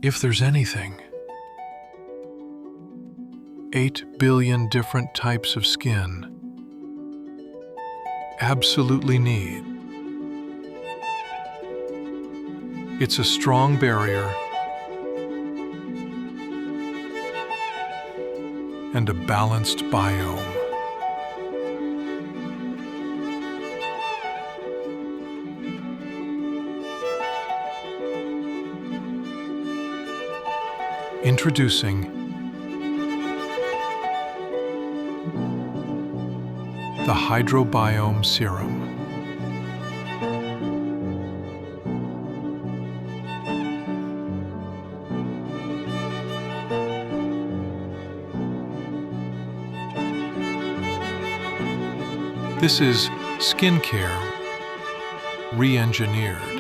If there's anything 8 billion different types of skin absolutely need, it's a strong barrier and a balanced biome. Introducing the Hydrobiome Serum. This is skincare re-engineered.